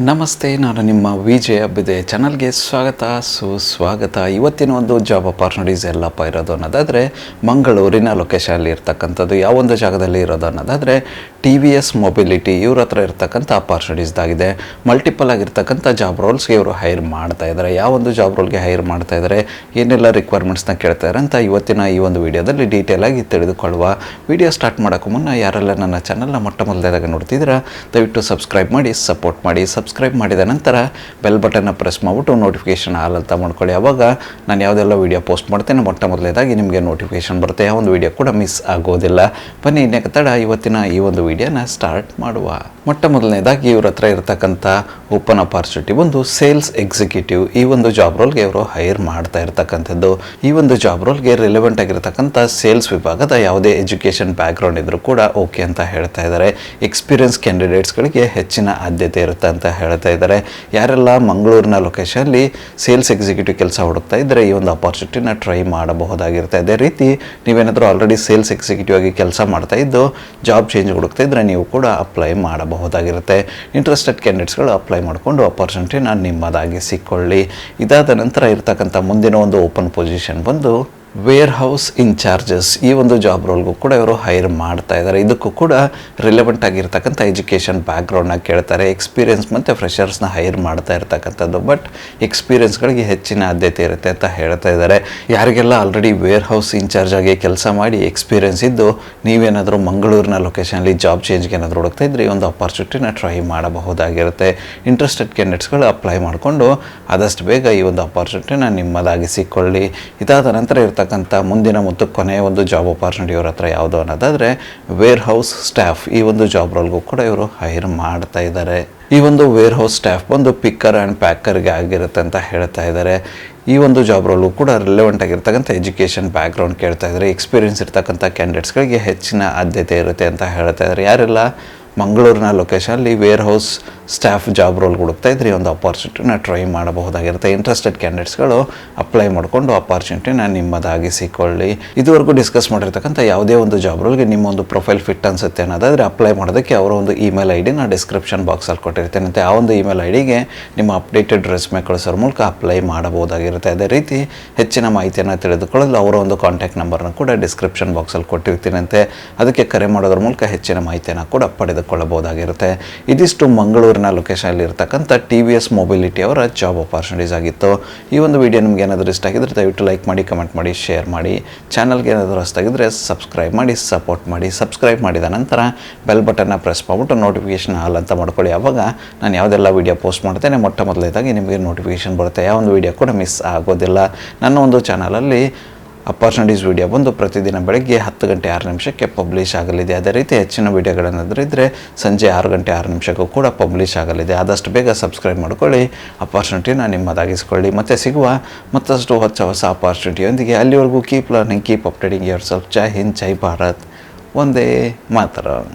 ನಮಸ್ತೆ, ನಾನು ನಿಮ್ಮ ವಿಜಯ ಅಬ್ಬಿದೆ ಚಾನಲ್ಗೆ ಸ್ವಾಗತ ಸುಸ್ವಾಗತ. ಇವತ್ತಿನ ಒಂದು ಜಾಬ್ ಅಪಾರ್ಚುನಿಟೀಸ್ ಎಲ್ಲಪ್ಪ ಇರೋದು ಅನ್ನೋದಾದರೆ ಮಂಗಳೂರಿನ ಲೊಕೇಶನಲ್ಲಿ ಇರ್ತಕ್ಕಂಥದ್ದು. ಯಾವೊಂದು ಜಾಗದಲ್ಲಿ ಇರೋದು ಅನ್ನೋದಾದರೆ TVS ಮೊಬಿಲಿಟಿ ಇವ್ರ ಹತ್ರ ಇರ್ತಕ್ಕಂಥ ಅಪಾರ್ಚುನಿಟೀಸ್ದಾಗಿದೆ. ಮಲ್ಟಿಪಲ್ ಆಗಿರ್ತಕ್ಕಂಥ ಜಾಬ್ ರೋಲ್ಸ್ಗೆ ಇವರು ಹೈರ್ ಮಾಡ್ತಾ ಇದ್ದಾರೆ. ಯಾವೊಂದು ಜಾಬ್ ರೋಲ್ಗೆ ಹೈರ್ ಮಾಡ್ತಾ ಇದ್ದಾರೆ, ಏನೆಲ್ಲ ರಿಕ್ವೈರ್ಮೆಂಟ್ಸ್ನ ಕೇಳ್ತಾರೆ ಅಂತ ಇವತ್ತಿನ ಈ ಒಂದು ವಿಡಿಯೋದಲ್ಲಿ ಡೀಟೇಲಾಗಿ ತಿಳಿದುಕೊಳ್ಳುವ. ವಿಡಿಯೋ ಸ್ಟಾರ್ಟ್ ಮಾಡೋಕ್ಕೂ ಮುನ್ನ ಯಾರೆಲ್ಲ ನನ್ನ ಚಾನಲ್ನ ಮೊಟ್ಟ ಮೊದಲನೇದಾಗಿ ನೋಡ್ತಿದ್ದೀರಾ ದಯವಿಟ್ಟು ಸಬ್ಸ್ಕ್ರೈಬ್ ಮಾಡಿ, ಸಪೋರ್ಟ್ ಮಾಡಿ. ಸಬ್ಸ್ಕ್ರೈಬ್ ಮಾಡಿದ ನಂತರ ಬೆಲ್ ಬಟನ್ನ ಪ್ರೆಸ್ ಮಾಡಿಬಿಟ್ಟು ನೋಟಿಫಿಕೇಷನ್ ಆಲ್ ಅಂತ ಮಾಡ್ಕೊಳ್ಳಿ. ಆವಾಗ ನಾನು ಯಾವುದೆಲ್ಲ ವೀಡಿಯೋ ಪೋಸ್ಟ್ ಮಾಡ್ತೇನೆ ಮೊಟ್ಟ ಮೊದಲೇದಾಗಿ ನಿಮಗೆ ನೋಟಿಫಿಕೇಷನ್ ಬರುತ್ತೆ. ಯಾವ ಒಂದು ವೀಡಿಯೋ ಕೂಡ ಮಿಸ್ ಆಗೋದಿಲ್ಲ. ಬನ್ನಿ ಇನ್ನೇಕ ತಡ ಇವತ್ತಿನ ಈ ಒಂದು ವಿಡಿಯೋನ ಸ್ಟಾರ್ಟ್ ಮಾಡುವ. ಮೊಟ್ಟ ಮೊದಲನೇದಾಗಿ ಇವ್ರ ಹತ್ರ ಇರತಕ್ಕಂಥ ಓಪನ್ ಅಪಾರ್ಚುನಿಟಿ ಒಂದು ಸೇಲ್ಸ್ ಎಕ್ಸಿಕ್ಯೂಟಿವ್. ಈ ಒಂದು ಜಾಬ್ ರೋಲ್ಗೆ ಇವರು ಹೈರ್ ಮಾಡ್ತಾ ಇರ್ತಕ್ಕಂಥದ್ದು. ಈ ಒಂದು ಜಾಬ್ ರೋಲ್ಗೆ ರಿಲೆವೆಂಟ್ ಆಗಿರ್ತಕ್ಕಂಥ ಸೇಲ್ಸ್ ವಿಭಾಗದ ಯಾವುದೇ ಎಜುಕೇಷನ್ ಬ್ಯಾಕ್ಗ್ರೌಂಡ್ ಇದ್ರೂ ಕೂಡ ಓಕೆ ಅಂತ ಹೇಳ್ತಾ ಇದ್ದಾರೆ. ಎಕ್ಸ್ಪೀರಿಯನ್ಸ್ ಕ್ಯಾಂಡಿಡೇಟ್ಸ್ಗಳಿಗೆ ಹೆಚ್ಚಿನ ಆದ್ಯತೆ ಇರುತ್ತೆ ಅಂತ ಹೇಳ್ತಾ ಇದ್ದಾರೆ. ಯಾರೆಲ್ಲ ಮಂಗಳೂರಿನ ಲೊಕೇಶನಲ್ಲಿ ಸೇಲ್ಸ್ ಎಕ್ಸಿಕ್ಯೂಟಿವ್ ಕೆಲಸ ಹುಡುಕ್ತಾ ಇದ್ದರೆ ಈ ಒಂದು ಅಪಾರ್ಚುನಿಟಿನ ಟ್ರೈ ಮಾಡಬಹುದಾಗಿರುತ್ತೆ. ಅದೇ ರೀತಿ ನೀವೇನಾದರೂ ಆಲ್ರೆಡಿ ಸೇಲ್ಸ್ ಎಕ್ಸಿಕ್ಯೂಟಿವ್ ಆಗಿ ಕೆಲಸ ಮಾಡ್ತಾ ಇದ್ದು ಜಾಬ್ ಚೇಂಜ್ ಹುಡುಕ್ತಾ ಇದ್ದರೆ ನೀವು ಕೂಡ ಅಪ್ಲೈ ಮಾಡಬಹುದಾಗಿರುತ್ತೆ. ಇಂಟ್ರೆಸ್ಟೆಡ್ ಕ್ಯಾಂಡಿಡೇಟ್ಸ್ಗಳು ಅಪ್ಲೈ ಮಾಡಿಕೊಂಡು ಅಪಾರ್ಚುನಿಟಿನ ನಿಮ್ಮದಾಗಿ ಸಿಕ್ಕೊಳ್ಳಿ. ಇದಾದ ನಂತರ ಇರ್ತಕ್ಕಂಥ ಮುಂದಿನ ಒಂದು ಓಪನ್ ಪೊಸಿಷನ್ ಬಂದು ವೇರ್ ಹೌಸ್ ಇನ್ಚಾರ್ಜಸ್. ಈ ಒಂದು ಜಾಬ್ ರೋಲ್ಗೂ ಕೂಡ ಇವರು ಹೈರ್ ಮಾಡ್ತಾ ಇದ್ದಾರೆ. ಇದಕ್ಕೂ ಕೂಡ ರಿಲೆವೆಂಟ್ ಆಗಿರ್ತಕ್ಕಂಥ ಎಜುಕೇಷನ್ ಬ್ಯಾಕ್ಗ್ರೌಂಡ್ನ ಕೇಳ್ತಾರೆ. ಎಕ್ಸ್ಪೀರಿಯನ್ಸ್ ಮತ್ತು ಫ್ರೆಷರ್ಸ್ನ ಹೈರ್ ಮಾಡ್ತಾ ಇರ್ತಕ್ಕಂಥದ್ದು. ಬಟ್ ಎಕ್ಸ್ಪೀರಿಯನ್ಸ್ಗಳಿಗೆ ಹೆಚ್ಚಿನ ಆದ್ಯತೆ ಇರುತ್ತೆ ಅಂತ ಹೇಳ್ತಾ ಇದ್ದಾರೆ. ಯಾರಿಗೆಲ್ಲ ಆಲ್ರೆಡಿ ವೇರ್ ಹೌಸ್ ಇನ್ಚಾರ್ಜ್ ಆಗಿ ಕೆಲಸ ಮಾಡಿ ಎಕ್ಸ್ಪೀರಿಯನ್ಸ್ ಇದ್ದು ನೀವೇನಾದರೂ ಮಂಗಳೂರಿನ ಲೊಕೇಶನಲ್ಲಿ ಜಾಬ್ ಚೇಂಜ್ಗೆ ಏನಾದರೂ ಹುಡುಕ್ತಾ ಇದ್ರೆ ಈ ಒಂದು ಅಪಾರ್ಚುನಿಟಿನ ಟ್ರೈ ಮಾಡಬಹುದಾಗಿರುತ್ತೆ. ಇಂಟ್ರೆಸ್ಟೆಡ್ ಕ್ಯಾಂಡಿಡೇಟ್ಸ್ಗಳು ಅಪ್ಲೈ ಮಾಡಿಕೊಂಡು ಆದಷ್ಟು ಬೇಗ ಈ ಒಂದು ಅಪಾರ್ಚುನಿಟಿನ ನಿಮ್ಮದಾಗಿ ಸಿಕ್ಕೊಳ್ಳಿ. ಇದಾದ ನಂತರ ಇರ್ತಕ್ಕಂಥ ಮುಂದಿನ ಮತ್ತು ಕೊನೆಯ ಒಂದು ಜಾಬ್ ಅಪಾರ್ಚುನಿಟಿ ಇವ್ರ ಹತ್ರ ಯಾವುದು ಅನ್ನೋದಾದರೆ ವೇರ್ ಹೌಸ್ ಸ್ಟಾಫ್. ಈ ಒಂದು ಜಾಬ್ ರೋಲ್ಗೂ ಕೂಡ ಇವರು ಹೈರ್ ಮಾಡ್ತಾ ಇದ್ದಾರೆ. ಈ ಒಂದು ವೇರ್ ಹೌಸ್ ಸ್ಟಾಫ್ ಬಂದು ಪಿಕ್ಕರ್ ಆ್ಯಂಡ್ ಪ್ಯಾಕರ್ಗೆ ಆಗಿರುತ್ತೆ ಅಂತ ಹೇಳ್ತಾ ಇದ್ದಾರೆ. ಈ ಒಂದು ಜಾಬ್ ರೋಲು ಕೂಡ ರಿಲೆವೆಂಟ್ ಆಗಿರ್ತಕ್ಕಂಥ ಎಜುಕೇಷನ್ ಬ್ಯಾಕ್ಗ್ರೌಂಡ್ ಕೇಳ್ತಾ ಇದ್ದಾರೆ. ಎಕ್ಸ್ಪೀರಿಯನ್ಸ್ ಇರ್ತಕ್ಕಂಥ ಕ್ಯಾಂಡಿಡೇಟ್ಸ್ಗಳಿಗೆ ಹೆಚ್ಚಿನ ಆದ್ಯತೆ ಇರುತ್ತೆ ಅಂತ ಹೇಳ್ತಾ ಇದ್ದಾರೆ. ಯಾರೆಲ್ಲ ಮಂಗಳೂರಿನ ಲೊಕೇಶನಲ್ಲಿ warehouse staff job role ಹುಡುಕ್ತಾ ಇದ್ರೆ ಈ ಒಂದು ಅಪಾರ್ಚುನಿಟಿನ ಟ್ರೈ ಮಾಡಬಹುದಾಗಿರುತ್ತೆ. ಇಂಟ್ರೆಸ್ಟೆಡ್ ಕ್ಯಾಂಡಿಡೇಟ್ಸ್ಗಳು ಅಪ್ಲೈ ಮಾಡಿಕೊಂಡು ಅಪಾರ್ಚುನಿಟಿನ ನಿಮ್ಮದಾಗಿ ಸಿಕ್ಕೊಳ್ಳಿ. ಇದುವರೆಗೂ ಡಿಸ್ಕಸ್ ಮಾಡಿರ್ತಕ್ಕಂಥ ಯಾವುದೇ ಒಂದು ಜಾಬ್ ರೋಲ್ಗೆ ನಿಮ್ಮ ಒಂದು ಪ್ರೊಫೈಲ್ ಫಿಟ್ ಅನಿಸುತ್ತೆ ಅನ್ನೋದಾದರೆ ಅಪ್ಲೈ ಮಾಡೋದಕ್ಕೆ ಅವರ ಒಂದು ಇಮೇಲ್ ಐ ಡಿನ ಡಿಸ್ಕ್ರಿಪ್ಷನ್ ಬಾಕ್ಸಲ್ಲಿ ಕೊಟ್ಟಿರ್ತೇನೆ. ಆ ಒಂದು ಇಮೇಲ್ ಐ ಡಿಗೆ ನಿಮ್ಮ ಅಪ್ಡೇಟೆಡ್ ರೆಸ್ಯೂಮೆ ಕಳಿಸೋರ ಮೂಲಕ ಅಪ್ಲೈ ಮಾಡಬಹುದಾಗಿರುತ್ತೆ. ಅದೇ ರೀತಿ ಹೆಚ್ಚಿನ ಮಾಹಿತಿಯನ್ನು ತಿಳಿದುಕೊಳ್ಳಲು ಅವರ ಒಂದು ಕಾಂಟ್ಯಾಕ್ಟ್ ನಂಬರ್ನ ಕೂಡ ಡಿಸ್ಕ್ರಿಪ್ಷನ್ ಬಾಕ್ಸಲ್ಲಿ ಕೊಟ್ಟಿರ್ತೀನಂತೆ. ಅದಕ್ಕೆ ಕರೆ ಮಾಡೋದ್ರ ಮೂಲಕ ಹೆಚ್ಚಿನ ಮಾಹಿತಿಯನ್ನು ಕೂಡ ಪಡೆದುಕೊಳ್ಳಬಹುದಾಗಿರುತ್ತೆ. ಇದಿಷ್ಟು ಮಂಗಳೂರಿನ ಲೊಕೇಶನಲ್ಲಿ ಇರ್ತಕ್ಕಂಥ TVS ಮೊಬಿಲಿಟಿ ಅವರ ಜಾಬ್ ಅಪಾರ್ಚುನಿಟೀಸ್ ಆಗಿತ್ತು. ಈ ಒಂದು ವಿಡಿಯೋ ನಿಮ್ಗೆ ಏನಾದರೂ ಇಷ್ಟ ಆಗಿದ್ರೆ ದಯವಿಟ್ಟು ಲೈಕ್ ಮಾಡಿ, ಕಮೆಂಟ್ ಮಾಡಿ, ಶೇರ್ ಮಾಡಿ. ಚಾನಲ್ಗೆ ಏನಾದರೂ ಹೊಸದಾಗಿದ್ದರೆ ಸಬ್ಸ್ಕ್ರೈಬ್ ಮಾಡಿ, ಸಪೋರ್ಟ್ ಮಾಡಿ. ಸಬ್ಸ್ಕ್ರೈಬ್ ಮಾಡಿದ ನಂತರ ಬೆಲ್ ಬಟನ್ನ ಪ್ರೆಸ್ ಮಾಡಿಬಿಟ್ಟು ನೋಟಿಫಿಕೇಷನ್ ಆಲ್ ಅಂತ ಮಾಡ್ಕೊಳ್ಳಿ. ಆವಾಗ ನಾನು ಯಾವುದೆಲ್ಲ ವೀಡಿಯೋ ಪೋಸ್ಟ್ ಮಾಡ್ತೇನೆ ಮೊಟ್ಟ ಮೊದಲೇದಾಗಿ ನಿಮಗೆ ನೋಟಿಫಿಕೇಷನ್ ಬರುತ್ತೆ. ಯಾವ ಒಂದು ವೀಡಿಯೋ ಕೂಡ ಮಿಸ್ ಆಗೋದಿಲ್ಲ. ನನ್ನ ಒಂದು ಚಾನಲಲ್ಲಿ ಅಪಾರ್ಚುನಿಟೀಸ್ ವಿಡಿಯೋ ಬಂದು ಪ್ರತಿದಿನ ಬೆಳಗ್ಗೆ 10 ಗಂಟೆ 6 ನಿಮಿಷಕ್ಕೆ ಪಬ್ಲಿಷ್ ಆಗಲಿದೆ. ಅದೇ ರೀತಿ ಹೆಚ್ಚಿನ ವೀಡಿಯೋಗಳೇನಾದರೂ ಇದ್ದರೆ ಸಂಜೆ 6 ಗಂಟೆ 6 ನಿಮಿಷಕ್ಕೂ ಕೂಡ ಪಬ್ಲಿಷ್ ಆಗಲಿದೆ. ಆದಷ್ಟು ಬೇಗ ಸಬ್ಸ್ಕ್ರೈಬ್ ಮಾಡ್ಕೊಳ್ಳಿ, ಅಪಾರ್ಚುನಿಟಿನ ನಿಮ್ಮದಾಗಿಸ್ಕೊಳ್ಳಿ. ಮತ್ತೆ ಸಿಗುವ ಮತ್ತಷ್ಟು ಹೊಸ ಅಪಾರ್ಚುನಿಟಿಯೊಂದಿಗೆ. ಅಲ್ಲಿವರೆಗೂ keep learning, keep updating yourself. ಜೈ ಹಿಂದ್, ಜೈ ಭಾರತ್, ವಂದೇ ಮಾತರಂ.